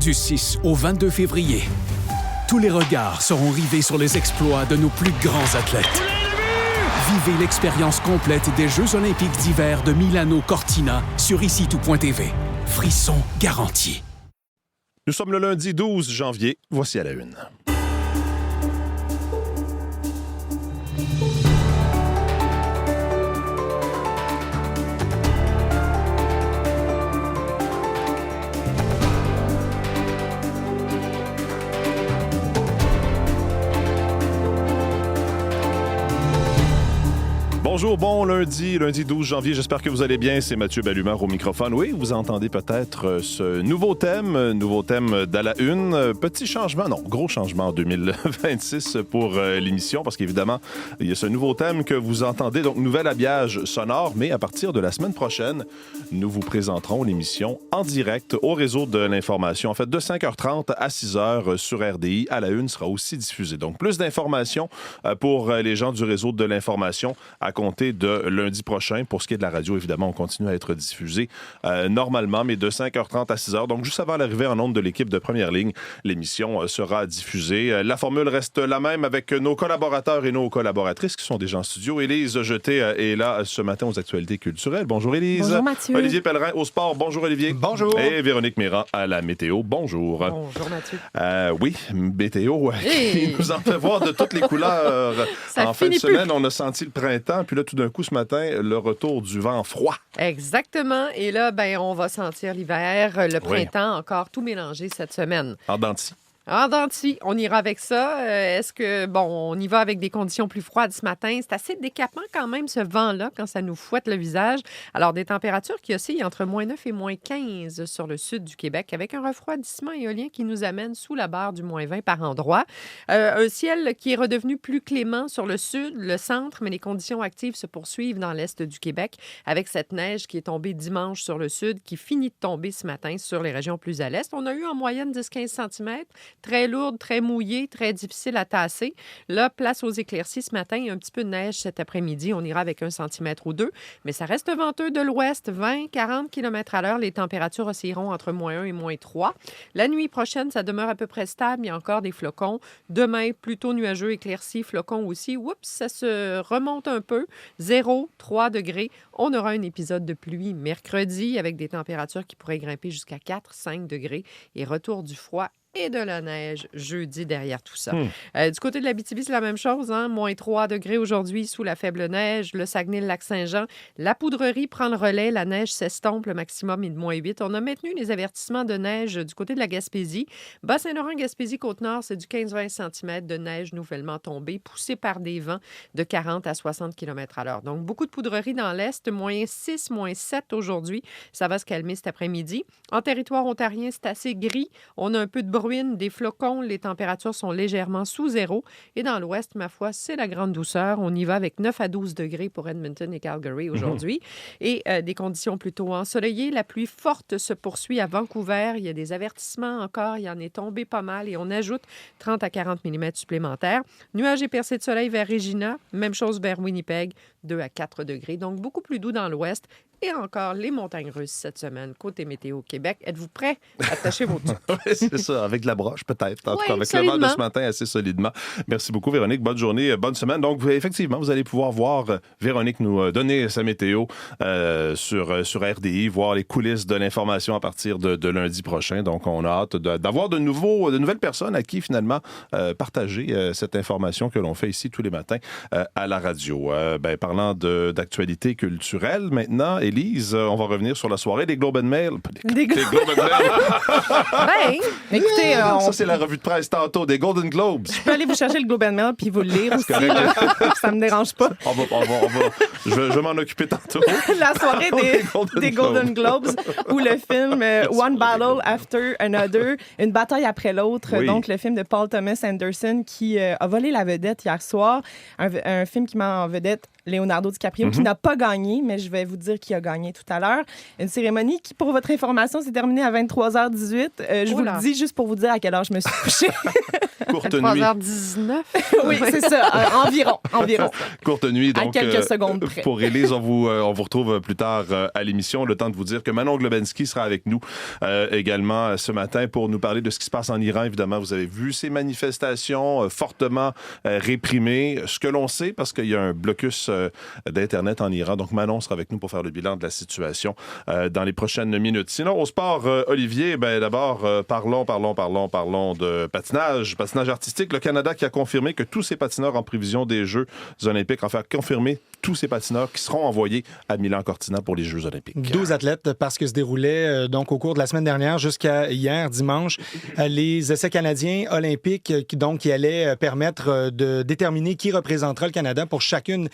Du 6 au 22 février, tous les regards seront rivés sur les exploits de nos plus grands athlètes. Vivez l'expérience complète des Jeux olympiques d'hiver de Milano-Cortina sur ICITO.tv. Frisson garanti. Nous sommes le lundi 12 janvier. Voici à la une. Bonjour, bon lundi 12 janvier. J'espère que vous allez bien. C'est Mathieu Bellumeur au microphone. Oui, vous entendez peut-être ce nouveau thème d'À la une. Petit changement, non, gros changement en 2026 pour l'émission parce qu'évidemment, il y a ce nouveau thème que vous entendez, donc nouvel habillage sonore, mais à partir de la semaine prochaine, nous vous présenterons l'émission en direct au réseau de l'information. En fait, de 5h30 à 6h sur RDI, À la une sera aussi diffusée. Donc, plus d'informations pour les gens du réseau de l'information à compter de lundi prochain. Pour ce qui est de la radio, évidemment, on continue à être diffusé normalement, mais de 5h30 à 6h. Donc, juste avant l'arrivée en ondes de l'équipe de Première Ligne, l'émission sera diffusée. La formule reste la même avec nos collaborateurs et nos collaboratrices qui sont déjà en studio. Élise Jeté est là ce matin aux actualités culturelles. Bonjour Élise. Bonjour Mathieu. Olivier Pellerin au sport. Bonjour Olivier. Bonjour. Et Véronique Méran à la météo. Bonjour. Bonjour Mathieu. Oui, météo qui nous en fait voir de toutes les couleurs. Ça en fin de finit semaine, on a senti le printemps, puis là, tout d'un coup, ce matin, le retour du vent froid. Exactement. Et là, on va sentir l'hiver, le printemps, encore tout mélangé cette semaine. En dents de scie. En dents de scie, on ira avec ça. Est-ce que, on y va avec des conditions plus froides ce matin? C'est assez décapant quand même, ce vent-là, quand ça nous fouette le visage. Alors, des températures qui oscillent entre moins 9 et moins 15 sur le sud du Québec, avec un refroidissement éolien qui nous amène sous la barre du moins 20 par endroit. Un ciel qui est redevenu plus clément sur le sud, le centre, mais les conditions actives se poursuivent dans l'est du Québec, avec cette neige qui est tombée dimanche sur le sud, qui finit de tomber ce matin sur les régions plus à l'est. On a eu en moyenne 10-15 cm. Très lourde, très mouillée, très difficile à tasser. Là, place aux éclaircies ce matin. Il y a un petit peu de neige cet après-midi. On ira avec 1 centimètre ou 2. Mais ça reste venteux de l'ouest, 20-40 km/h. Les températures oscilleront entre moins 1 et moins 3. La nuit prochaine, ça demeure à peu près stable. Il y a encore des flocons. Demain, plutôt nuageux, éclaircies, flocons aussi. Oups, ça se remonte un peu. 0, 3 degrés. On aura un épisode de pluie mercredi avec des températures qui pourraient grimper jusqu'à 4-5 degrés. Et retour du froid et de la neige jeudi derrière tout ça. Du côté de l'Abitibi, c'est la même chose. Moins 3 degrés aujourd'hui sous la faible neige. Le Saguenay, le Lac-Saint-Jean. La poudrerie prend le relais. La neige s'estompe. Le maximum est de moins 8. On a maintenu les avertissements de neige du côté de la Gaspésie. Bas-Saint-Laurent, Gaspésie, Côte-Nord, c'est du 15-20 cm de neige nouvellement tombée, poussée par des vents de 40 à 60 km/h. Donc, beaucoup de poudrerie dans l'Est. Moins 6, moins 7 aujourd'hui. Ça va se calmer cet après-midi. En territoire ontarien, c'est assez gris. On a un peu de bruine, des flocons, les températures sont légèrement sous zéro. Et dans l'ouest, ma foi, c'est la grande douceur. On y va avec 9 à 12 degrés pour Edmonton et Calgary aujourd'hui. Et des conditions plutôt ensoleillées. La pluie forte se poursuit à Vancouver. Il y a des avertissements encore. Il y en est tombé pas mal. Et on ajoute 30 à 40 mm supplémentaires. Nuages et percées de soleil vers Regina. Même chose vers Winnipeg, 2 à 4 degrés. Donc, beaucoup plus doux dans l'ouest. Et encore les montagnes russes cette semaine, côté météo Québec. Êtes-vous prêts? Attachez vos trucs. Oui, c'est ça, avec de la broche peut-être. En tout cas, avec solidement. le vent de ce matin assez solidement. Merci beaucoup, Véronique. Bonne journée, bonne semaine. Donc, effectivement, vous allez pouvoir voir Véronique nous donner sa météo sur RDI, voir les coulisses de l'information à partir de lundi prochain. Donc, on a hâte d'avoir de nouvelles personnes à qui, finalement, partager cette information que l'on fait ici tous les matins à la radio. Parlant d'actualité culturelle, maintenant, Élise, on va revenir sur la soirée des Globe and Mail. Des Globe and Mail. Écoutez, Ça, c'est la revue de presse tantôt des Golden Globes. je peux aller vous chercher le Globe and Mail puis vous le lire aussi. Là. Ça me dérange pas. Je vais m'en occuper tantôt. La soirée des Golden Globes où le film One Battle After Another, une bataille après l'autre. Oui. Donc, le film de Paul Thomas Anderson qui a volé la vedette hier soir. Un film qui met en vedette Leonardo DiCaprio, qui n'a pas gagné, mais je vais vous dire qui a gagné tout à l'heure. Une cérémonie qui, pour votre information, s'est terminée à 23h18. Je vous le dis juste pour vous dire à quelle heure je me suis couchée. Courte nuit. 3h19. Oui, c'est ça, environ. Courte nuit, donc. À quelques secondes près. Pour Élise, on vous retrouve plus tard à l'émission. Le temps de vous dire que Manon Globensky sera avec nous également ce matin pour nous parler de ce qui se passe en Iran. Évidemment, vous avez vu ces manifestations fortement réprimées. Ce que l'on sait, parce qu'il y a un blocus d'Internet en Iran. Donc, Manon sera avec nous pour faire le bilan de la situation dans les prochaines minutes. Sinon, au sport, Olivier, d'abord, parlons de patinage artistique. Le Canada qui a confirmé que tous ses patineurs en prévision des Jeux olympiques, enfin, confirmé tous ces patineurs qui seront envoyés à Milan-Cortina pour les Jeux olympiques. 12 athlètes, parce que se déroulait donc au cours de la semaine dernière jusqu'à hier, dimanche, les essais canadiens olympiques qui allaient permettre de déterminer qui représentera le Canada pour chacune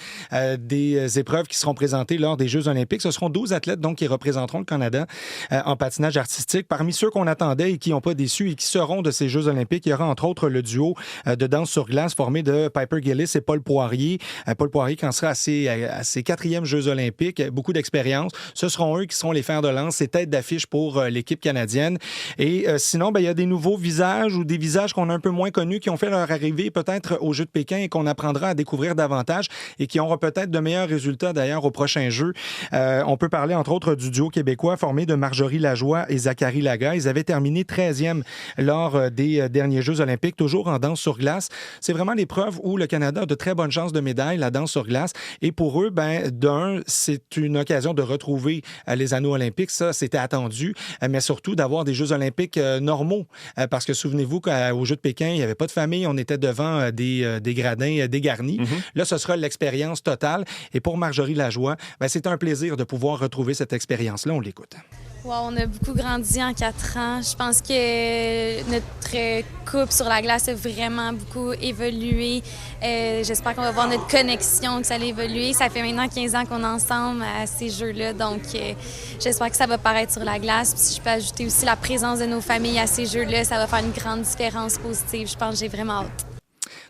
des épreuves qui seront présentées lors des Jeux olympiques. Ce seront 12 athlètes donc qui représenteront le Canada en patinage artistique. Parmi ceux qu'on attendait et qui n'ont pas déçu et qui seront de ces Jeux olympiques, il y aura entre autres le duo de danse sur glace formé de Piper Gillis et Paul Poirier. Paul Poirier qui en sera à ses 4e Jeux olympiques, beaucoup d'expérience. Ce seront eux qui seront les fers de lance, ces têtes d'affiche pour l'équipe canadienne. Et sinon, il y a des nouveaux visages ou des visages qu'on a un peu moins connus qui ont fait leur arrivée peut-être aux Jeux de Pékin et qu'on apprendra à découvrir davantage et qui auront peut-être de meilleurs résultats d'ailleurs aux prochains Jeux. On peut parler entre autres du duo québécois formé de Marjorie Lajoie et Zachary Laga. Ils avaient terminé 13e lors des derniers Jeux olympiques, toujours en danse sur glace. C'est vraiment l'épreuve où le Canada a de très bonnes chances de médaille, la danse sur glace. Et pour eux, c'est une occasion de retrouver les anneaux olympiques. Ça, c'était attendu, mais surtout d'avoir des Jeux olympiques normaux. Parce que souvenez-vous qu'aux Jeux de Pékin, il n'y avait pas de famille. On était devant des gradins dégarnis. Là, ce sera l'expérience totale. Et pour Marjorie Lajoie, c'est un plaisir de pouvoir retrouver cette expérience-là. On l'écoute. Wow, on a beaucoup grandi en 4 ans. Je pense que notre couple sur la glace a vraiment beaucoup évolué. J'espère qu'on va voir notre connexion, que ça va évoluer. Ça fait maintenant 15 ans qu'on est ensemble à ces Jeux-là, donc j'espère que ça va paraître sur la glace. Puis si je peux ajouter aussi la présence de nos familles à ces Jeux-là, ça va faire une grande différence positive. Je pense que j'ai vraiment hâte.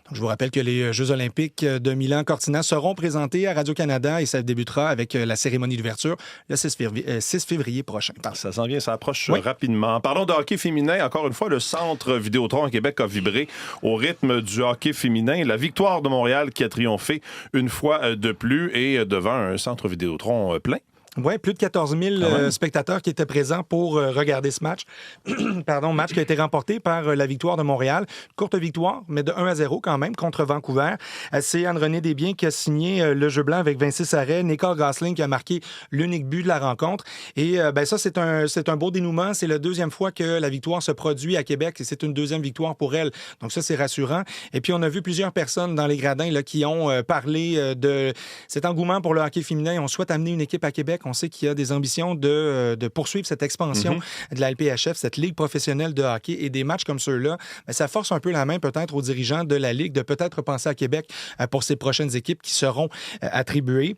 Donc, je vous rappelle que les Jeux olympiques de Milan-Cortina seront présentés à Radio-Canada et ça débutera avec la cérémonie d'ouverture le 6 février prochain. Ça s'en vient, ça approche rapidement. Parlons de hockey féminin. Encore une fois, le centre Vidéotron à Québec a vibré au rythme du hockey féminin. La victoire de Montréal qui a triomphé une fois de plus et devant un centre Vidéotron plein. Oui, plus de 14 000 spectateurs qui étaient présents pour regarder ce match. Match qui a été remporté par la victoire de Montréal. Courte victoire, mais de 1-0 quand même, contre Vancouver. C'est Anne-Renée Desbiens qui a signé le jeu blanc avec Vinci Sarret. Nicole Gosselin qui a marqué l'unique but de la rencontre. Et ça, c'est un beau dénouement. C'est la 2e fois que la victoire se produit à Québec et c'est une 2e victoire pour elle. Donc ça, c'est rassurant. Et puis, on a vu plusieurs personnes dans les gradins là, qui ont parlé de cet engouement pour le hockey féminin. On souhaite amener une équipe à Québec. On sait qu'il y a des ambitions de poursuivre cette expansion de la LPHF, cette ligue professionnelle de hockey et des matchs comme ceux-là. Ça force un peu la main peut-être aux dirigeants de la ligue de peut-être penser à Québec pour ces prochaines équipes qui seront attribuées.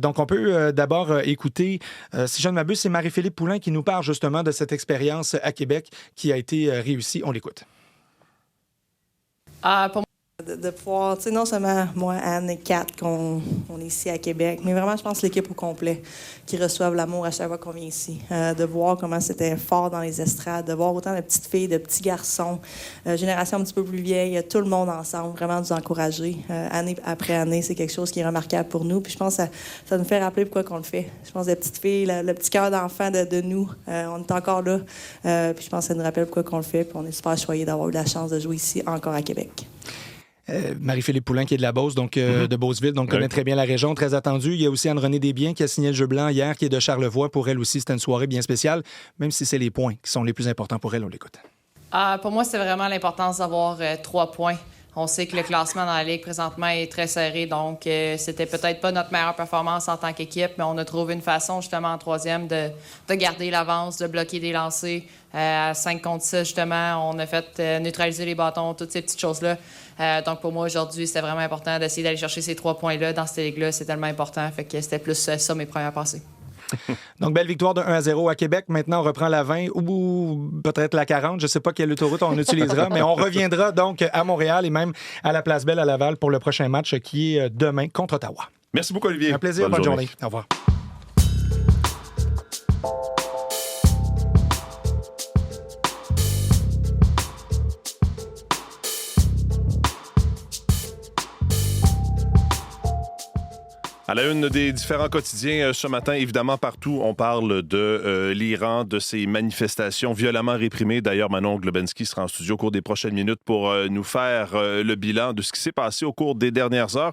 Donc, on peut d'abord écouter, si je ne m'abuse, c'est Marie-Philippe Poulin qui nous parle justement de cette expérience à Québec qui a été réussie. On l'écoute. Pour de pouvoir, tu sais, non seulement moi, Anne et Kat, qu'on est ici à Québec, mais vraiment, je pense l'équipe au complet qui reçoivent l'amour à chaque fois qu'on vient ici. De voir comment c'était fort dans les estrades, de voir autant de petites filles, de petits garçons, génération un petit peu plus vieille, tout le monde ensemble, vraiment nous encourager. Année après année, c'est quelque chose qui est remarquable pour nous. Puis je pense que ça nous fait rappeler pourquoi qu'on le fait. Je pense que les petites filles, le petit cœur d'enfant de nous, on est encore là. Puis je pense que ça nous rappelle pourquoi qu'on le fait. Puis on est super choyés d'avoir eu la chance de jouer ici encore à Québec. Marie-Philippe Poulin qui est de la Beauce, donc de Beauceville, donc connaît très bien la région, très attendue. Il y a aussi Anne-Renée Desbiens qui a signé le jeu blanc hier, qui est de Charlevoix. Pour elle aussi, c'était une soirée bien spéciale, même si c'est les points qui sont les plus importants pour elle. On l'écoute. Pour moi, c'est vraiment l'importance d'avoir 3 points. On sait que le classement dans la Ligue présentement est très serré, donc c'était peut-être pas notre meilleure performance en tant qu'équipe, mais on a trouvé une façon justement en 3e de garder l'avance, de bloquer des lancers. À 5 contre 6, justement, on a fait neutraliser les bâtons, toutes ces petites choses-là. Donc pour moi, aujourd'hui, c'était vraiment important d'essayer d'aller chercher ces 3 points-là dans cette Ligue-là. C'est tellement important, fait que c'était plus ça mes premières passées. Donc, belle victoire de 1-0 à Québec. Maintenant, on reprend la 20 ou peut-être la 40. Je ne sais pas quelle autoroute on utilisera, mais on reviendra donc à Montréal et même à la Place Belle à Laval pour le prochain match qui est demain contre Ottawa. Merci beaucoup, Olivier. Un plaisir. Bonne journée. Au revoir. À la une des différents quotidiens ce matin, évidemment, partout, on parle de l'Iran, de ces manifestations violemment réprimées. D'ailleurs, Manon Globensky sera en studio au cours des prochaines minutes pour nous faire le bilan de ce qui s'est passé au cours des dernières heures.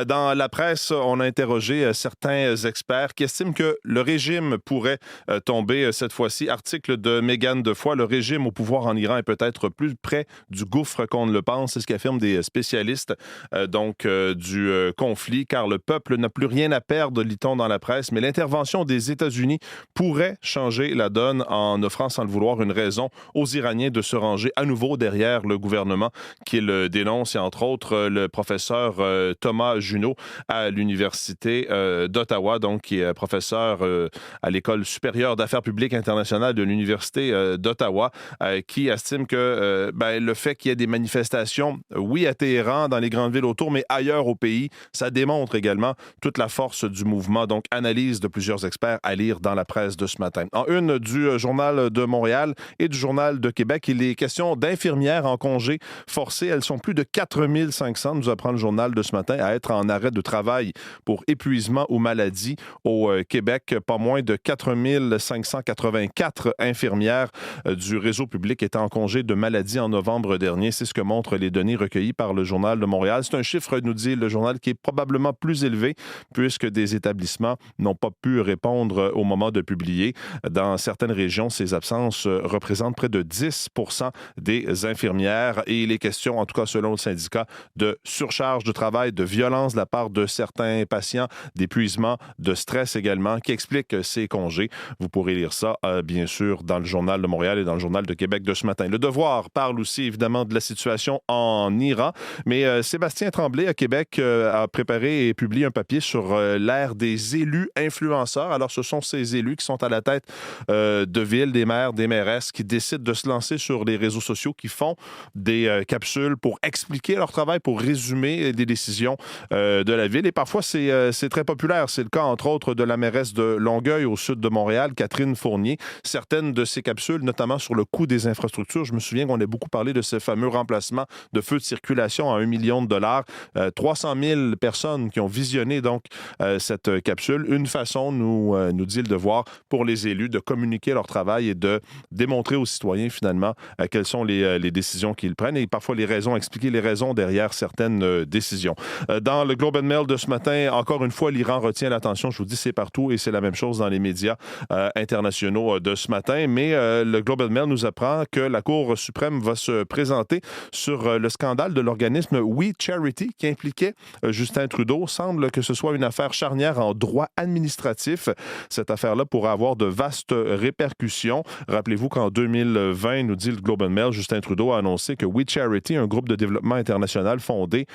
Dans la presse, on a interrogé certains experts qui estiment que le régime pourrait tomber cette fois-ci. Article de Mégane Defoy, le régime au pouvoir en Iran est peut-être plus près du gouffre qu'on ne le pense. C'est ce qu'affirment des spécialistes du conflit, car le peuple n'a plus rien à perdre, lit-on dans la presse, mais l'intervention des États-Unis pourrait changer la donne en offrant, sans le vouloir, une raison aux Iraniens de se ranger à nouveau derrière le gouvernement qu'il dénonce. Et entre autres, le professeur Thomas Junot à l'Université d'Ottawa, donc qui est professeur à l'École supérieure d'affaires publiques internationales de l'Université d'Ottawa, qui estime que le fait qu'il y ait des manifestations, oui, à Téhéran, dans les grandes villes autour, mais ailleurs au pays, ça démontre également toute la force du mouvement. Donc, analyse de plusieurs experts à lire dans la presse de ce matin. En une du Journal de Montréal et du Journal de Québec, il est question d'infirmières en congé forcé. Elles sont plus de 4500, nous apprend le journal de ce matin, à être en arrêt de travail pour épuisement ou maladie. Au Québec, pas moins de 4584 infirmières du réseau public étaient en congé de maladie en novembre dernier. C'est ce que montrent les données recueillies par le Journal de Montréal. C'est un chiffre, nous dit le journal, qui est probablement plus élevé puisque des établissements n'ont pas pu répondre au moment de publier. Dans certaines régions, ces absences représentent près de 10 des infirmières et il est question, en tout cas selon le syndicat, de surcharge de travail, de violence de la part de certains patients, d'épuisement, de stress également, qui expliquent ces congés. Vous pourrez lire ça, bien sûr, dans le Journal de Montréal et dans le Journal de Québec de ce matin. Le Devoir parle aussi, évidemment, de la situation en Iran, mais Sébastien Tremblay, à Québec, a préparé et publié un papier sur l'ère des élus influenceurs. Alors, ce sont ces élus qui sont à la tête de villes, des maires, des mairesses, qui décident de se lancer sur les réseaux sociaux, qui font des capsules pour expliquer leur travail, pour résumer des décisions de la ville. Et parfois, c'est très populaire. C'est le cas, entre autres, de la mairesse de Longueuil, au sud de Montréal, Catherine Fournier. Certaines de ces capsules, notamment sur le coût des infrastructures, je me souviens qu'on a beaucoup parlé de ce fameux remplacement de feux de circulation à $1 million. 300 000 personnes qui ont visionné donc cette capsule. Une façon, nous dit le Devoir, pour les élus de communiquer leur travail et de démontrer aux citoyens, finalement, quelles sont les décisions qu'ils prennent et parfois expliquer les raisons derrière certaines décisions. Dans le Globe and Mail de ce matin, encore une fois, l'Iran retient l'attention. Je vous dis, c'est partout et c'est la même chose dans les médias internationaux de ce matin. Mais le Globe and Mail nous apprend que la Cour suprême va se présenter sur le scandale de l'organisme We Charity qui impliquait Justin Trudeau. Semble que ce soit une affaire charnière en droit administratif. Cette affaire-là pourrait avoir de vastes répercussions. Rappelez-vous qu'en 2020, nous dit le Globe and Mail, Justin Trudeau a annoncé que We Charity, un groupe de développement international fondé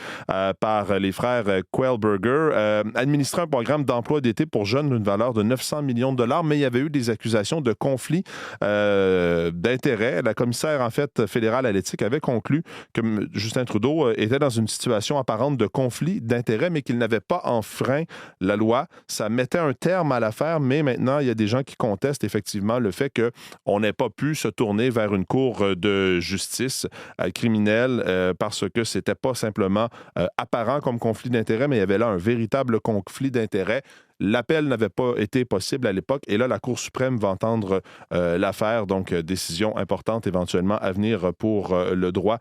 par les frères Quailberger, administrait un programme d'emploi d'été pour jeunes d'une valeur de 900 millions de dollars, mais il y avait eu des accusations de conflit d'intérêts. La commissaire, en fait, fédérale à l'éthique avait conclu que Justin Trudeau était dans une situation apparente de conflit d'intérêts, mais qu'il n'avait pas enfreint la loi. Ça mettait un terme à l'affaire, mais maintenant, il y a des gens qui contestent effectivement le fait qu'on n'ait pas pu se tourner vers une cour de justice criminelle parce que c'était pas simplement apparent comme conflit d'intérêts, mais il y avait là un véritable conflit d'intérêts. L'appel n'avait pas été possible à l'époque et là, la Cour suprême va entendre l'affaire, donc décision importante éventuellement à venir pour le droit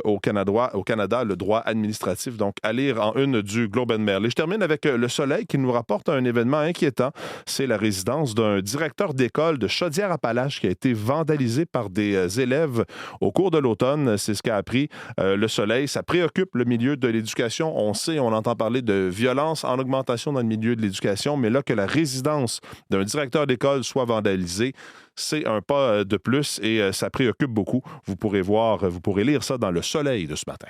au Canada, le droit administratif, donc à lire en une du Globe and Mail. Et je termine avec Le Soleil qui nous rapporte un événement inquiétant. C'est la résidence d'un directeur d'école de Chaudière-Appalaches qui a été vandalisé par des élèves au cours de l'automne. C'est ce qu'a appris Le Soleil. Ça préoccupe le milieu de l'éducation. On sait, on entend parler de violence en augmentation dans le milieu de l'éducation, mais là, que la résidence d'un directeur d'école soit vandalisée, c'est un pas de plus et ça préoccupe beaucoup. Vous pourrez lire ça dans Le Soleil de ce matin.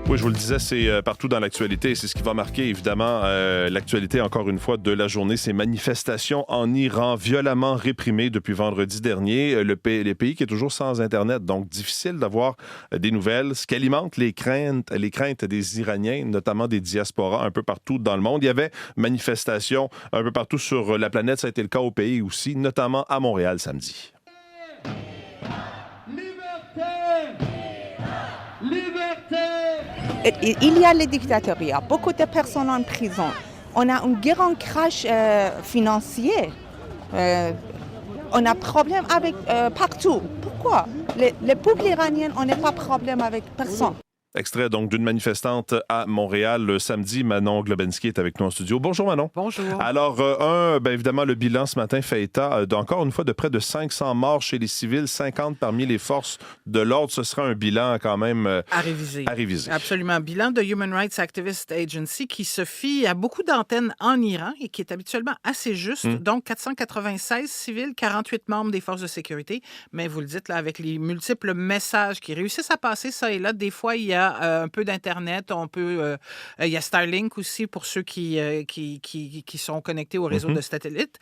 Oui, Oui, je vous le disais, c'est partout dans l'actualité. C'est ce qui va marquer, évidemment, l'actualité, encore une fois, de la journée. Ces manifestations en Iran, violemment réprimées depuis vendredi dernier. Les pays qui est toujours sans Internet, donc difficile d'avoir des nouvelles. Ce qui alimente les craintes des Iraniens, notamment des diasporas un peu partout dans le monde. Il y avait manifestations un peu partout sur la planète. Ça a été le cas au pays aussi, notamment à Montréal samedi. Il y a les dictatoriats, beaucoup de personnes en prison. On a un grand crash financier. On a problème avec partout. Pourquoi? Le peuple iranien, on n'a pas de problème avec personne. Extrait donc d'une manifestante à Montréal le samedi. Manon Globensky est avec nous en studio. Bonjour Manon. Bonjour. Alors, évidemment, le bilan ce matin fait état, encore une fois, de près de 500 morts chez les civils, 50 parmi les forces de l'ordre. Ce sera un bilan quand même à réviser. À réviser. Absolument. Bilan de Human Rights Activist Agency qui se fie à beaucoup d'antennes en Iran et qui est habituellement assez juste. Donc, 496 civils, 48 membres des forces de sécurité. Mais vous le dites, là, avec les multiples messages qui réussissent à passer ça et là, des fois, il y a un peu d'Internet, il y a Starlink aussi pour ceux qui sont connectés au réseau de satellites.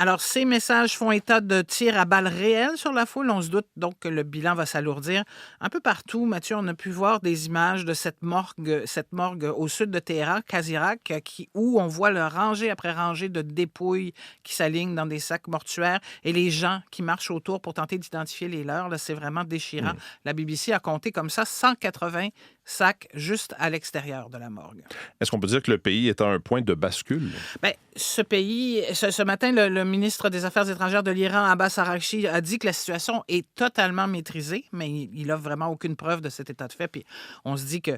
Alors, ces messages font état de tirs à balles réelles sur la foule. On se doute donc que le bilan va s'alourdir. Un peu partout, Mathieu, on a pu voir des images de cette morgue au sud de Téhéran, Kazirak, où on voit le rangée après rangée de dépouilles qui s'alignent dans des sacs mortuaires et les gens qui marchent autour pour tenter d'identifier les leurs. Là, c'est vraiment déchirant. La BBC a compté comme ça 180 sacs juste à l'extérieur de la morgue. Est-ce qu'on peut dire que le pays est à un point de bascule? Bien, ce matin, le ministre des Affaires étrangères de l'Iran, Abbas Araghchi, a dit que la situation est totalement maîtrisée, mais il n'a vraiment aucune preuve de cet état de fait. Puis on se dit que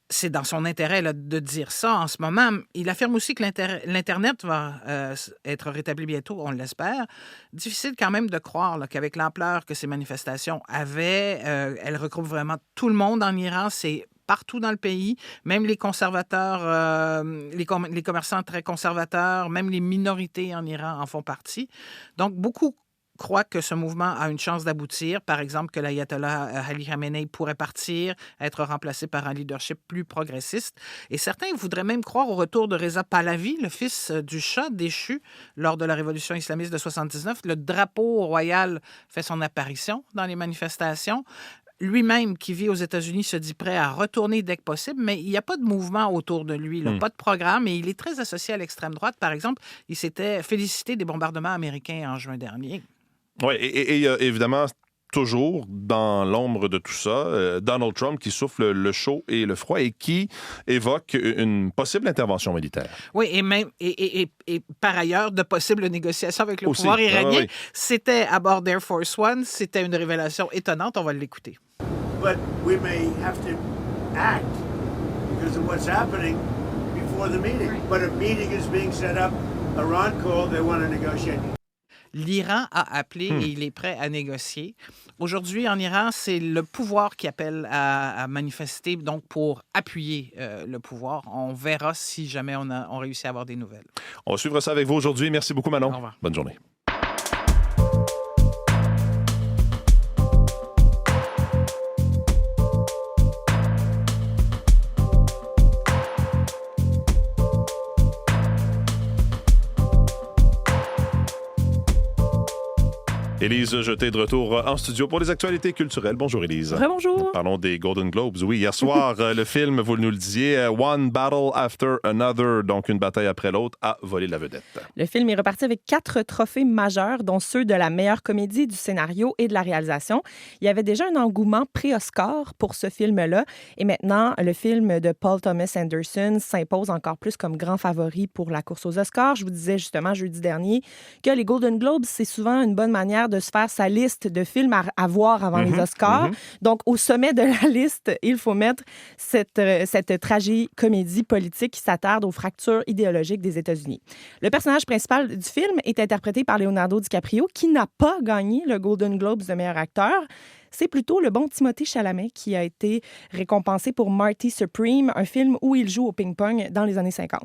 c'est dans son intérêt là, de dire ça en ce moment. Il affirme aussi que l'Internet va être rétabli bientôt, on l'espère. Difficile quand même de croire là, qu'avec l'ampleur que ces manifestations avaient, elles regroupent vraiment tout le monde en Iran. C'est partout dans le pays, même les conservateurs, les commerçants très conservateurs, même les minorités en Iran en font partie. Donc, beaucoup croient que ce mouvement a une chance d'aboutir. Par exemple, que l'ayatollah Ali Khamenei pourrait partir, être remplacé par un leadership plus progressiste. Et certains voudraient même croire au retour de Reza Pahlavi, le fils du Shah déchu lors de la révolution islamiste de 1979. Le drapeau royal fait son apparition dans les manifestations. Lui-même, qui vit aux États-Unis, se dit prêt à retourner dès que possible, mais il n'y a pas de mouvement autour de lui, là, pas de programme, et il est très associé à l'extrême droite. Par exemple, il s'était félicité des bombardements américains en juin dernier. Oui, et évidemment, toujours dans l'ombre de tout ça, Donald Trump qui souffle le chaud et le froid et qui évoque une possible intervention militaire. Oui, et par ailleurs, de possibles négociations avec le pouvoir iranien. Oui. C'était à bord d'Air Force One. C'était une révélation étonnante. On va l'écouter. But we may have to act because of what's happening before the meeting. But a meeting is being set up. Iran called, they want to negotiate. L'Iran a appelé et il est prêt à négocier. Aujourd'hui, en Iran, c'est le pouvoir qui appelle à manifester donc pour appuyer le pouvoir. On verra si jamais on réussit à avoir des nouvelles. On va suivre ça avec vous aujourd'hui. Merci beaucoup, Manon. Au revoir. Bonne journée. Élise Jeté de retour en studio pour les actualités culturelles. Bonjour Élise. Rebonjour. Parlons des Golden Globes. Oui, hier soir, le film, vous nous le disiez, One Battle After Another, donc une bataille après l'autre, a volé la vedette. Le film est reparti avec 4 trophées majeurs, dont ceux de la meilleure comédie, du scénario et de la réalisation. Il y avait déjà un engouement pré-Oscar pour ce film-là. Et maintenant, le film de Paul Thomas Anderson s'impose encore plus comme grand favori pour la course aux Oscars. Je vous disais justement jeudi dernier que les Golden Globes, c'est souvent une bonne manière de se faire sa liste de films à voir avant les Oscars. Donc, au sommet de la liste, il faut mettre cette tragi-comédie politique qui s'attarde aux fractures idéologiques des États-Unis. Le personnage principal du film est interprété par Leonardo DiCaprio, qui n'a pas gagné le Golden Globes de meilleur acteur. c'est plutôt le bon Timothée Chalamet qui a été récompensé pour Marty Supreme, un film où il joue au ping-pong dans les années 50.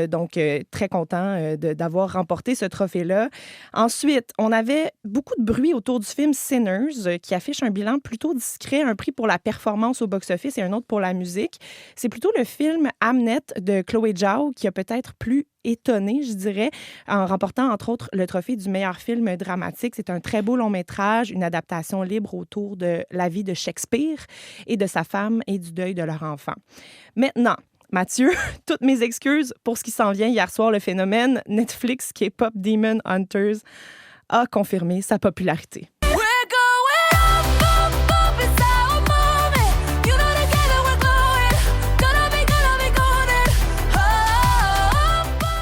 Donc, très content d'avoir remporté ce trophée-là. Ensuite, on avait beaucoup de bruit autour du film Sinners, qui affiche un bilan plutôt discret, un prix pour la performance au box-office et un autre pour la musique. C'est plutôt le film Hamnet de Chloé Zhao qui a peut-être plus étonné, je dirais, en remportant entre autres le trophée du meilleur film dramatique. C'est un très beau long-métrage, une adaptation libre autour de la vie de Shakespeare et de sa femme et du deuil de leur enfant. Maintenant, Mathieu, toutes mes excuses pour ce qui s'en vient. Hier soir, le phénomène Netflix K-pop Demon Hunters a confirmé sa popularité.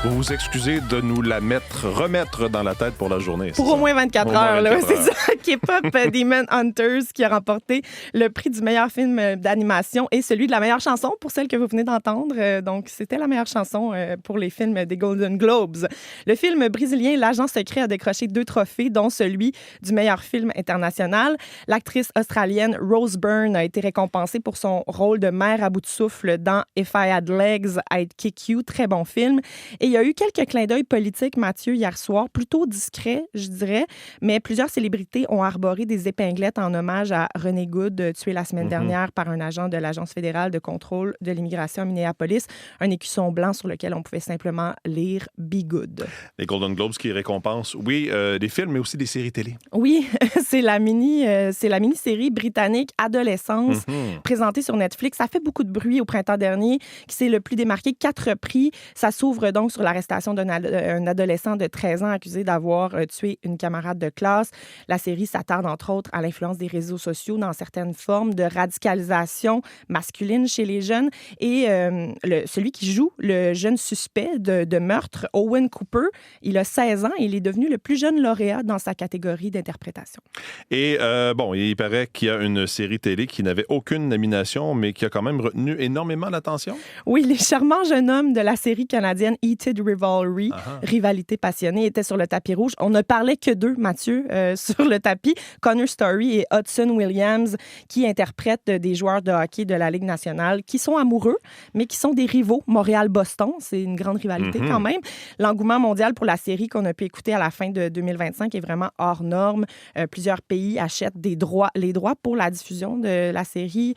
Vous vous excusez de nous la remettre dans la tête pour la journée. Pour au moins 24 heures, là, c'est ça. K-pop Demon Hunters qui a remporté le prix du meilleur film d'animation et celui de la meilleure chanson pour celle que vous venez d'entendre. Donc, c'était la meilleure chanson pour les films des Golden Globes. Le film brésilien L'Agent secret a décroché 2 trophées, dont celui du meilleur film international. L'actrice australienne Rose Byrne a été récompensée pour son rôle de mère à bout de souffle dans If I Had Legs, I'd Kick You. Très bon film. Et il y a eu quelques clins d'œil politiques, Mathieu, hier soir, plutôt discrets, je dirais, mais plusieurs célébrités ont arboré des épinglettes en hommage à René Good, tué la semaine dernière par un agent de l'Agence fédérale de contrôle de l'immigration à Minneapolis, un écusson blanc sur lequel on pouvait simplement lire « Be Good ». Les Golden Globes qui récompensent, oui, des films, mais aussi des séries télé. Oui, c'est la mini-série britannique Adolescence, présentée sur Netflix. Ça fait beaucoup de bruit au printemps dernier, qui s'est le plus démarqué. 4 prix. Ça s'ouvre donc sur l'arrestation d'un adolescent de 13 ans accusé d'avoir tué une camarade de classe. La série s'attarde entre autres à l'influence des réseaux sociaux dans certaines formes de radicalisation masculine chez les jeunes. Et celui qui joue le jeune suspect de meurtre, Owen Cooper, il a 16 ans et il est devenu le plus jeune lauréat dans sa catégorie d'interprétation. Et bon, il paraît qu'il y a une série télé qui n'avait aucune nomination, mais qui a quand même retenu énormément l'attention. Oui, les charmants jeunes hommes de la série canadienne Heated Rivalry, Rivalité passionnée, étaient sur le tapis rouge. On ne parlait que d'eux, Mathieu, sur le tapis. Connor Story et Hudson Williams, qui interprètent des joueurs de hockey de la Ligue nationale, qui sont amoureux, mais qui sont des rivaux. Montréal-Boston, c'est une grande rivalité quand même. L'engouement mondial pour la série qu'on a pu écouter à la fin de 2025 est vraiment hors norme. Plusieurs pays achètent les droits pour la diffusion de la série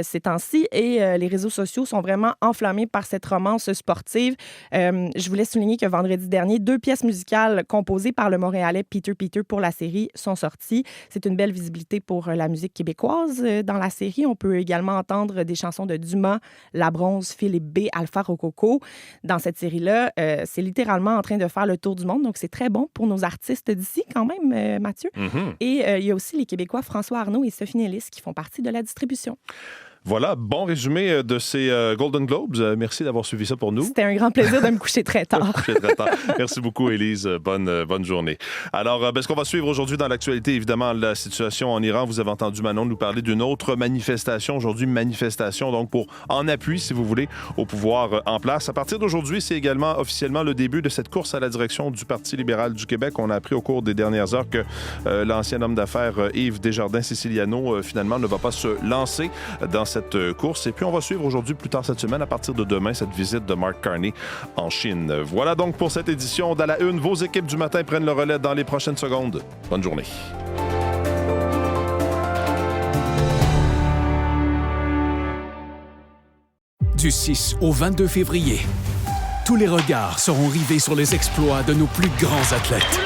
ces temps-ci et les réseaux sociaux sont vraiment enflammés par cette romance sportive. Je voulais souligner que vendredi dernier, 2 pièces musicales composées par le Montréalais Peter Peter pour la série sont sorties. C'est une belle visibilité pour la musique québécoise dans la série. On peut également entendre des chansons de Dumas, La Bronze, Philippe B, Alpha Rococo. Dans cette série-là, c'est littéralement en train de faire le tour du monde. Donc, c'est très bon pour nos artistes d'ici quand même, Mathieu. Et il y a aussi les Québécois François Arnaud et Sophie Nellis qui font partie de la distribution. Voilà, bon résumé de ces Golden Globes. Merci d'avoir suivi ça pour nous. C'était un grand plaisir de me coucher très tard. Merci beaucoup, Élise. Bonne journée. Alors, ce qu'on va suivre aujourd'hui dans l'actualité, évidemment, la situation en Iran. Vous avez entendu Manon nous parler d'une autre manifestation. Aujourd'hui, manifestation, donc, en appui, si vous voulez, au pouvoir en place. À partir d'aujourd'hui, c'est également officiellement le début de cette course à la direction du Parti libéral du Québec. On a appris au cours des dernières heures que l'ancien homme d'affaires Yves Desjardins-Siciliano, finalement, ne va pas se lancer dans cette course. Et puis, on va suivre aujourd'hui, plus tard cette semaine, à partir de demain, cette visite de Mark Carney en Chine. Voilà donc pour cette édition d'À la Une. Vos équipes du matin prennent le relais dans les prochaines secondes. Bonne journée. Du 6 au 22 février, tous les regards seront rivés sur les exploits de nos plus grands athlètes.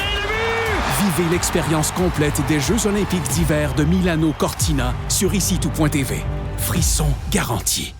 Vivez l'expérience complète des Jeux olympiques d'hiver de Milano-Cortina sur ICITO.tv. Frisson garanti.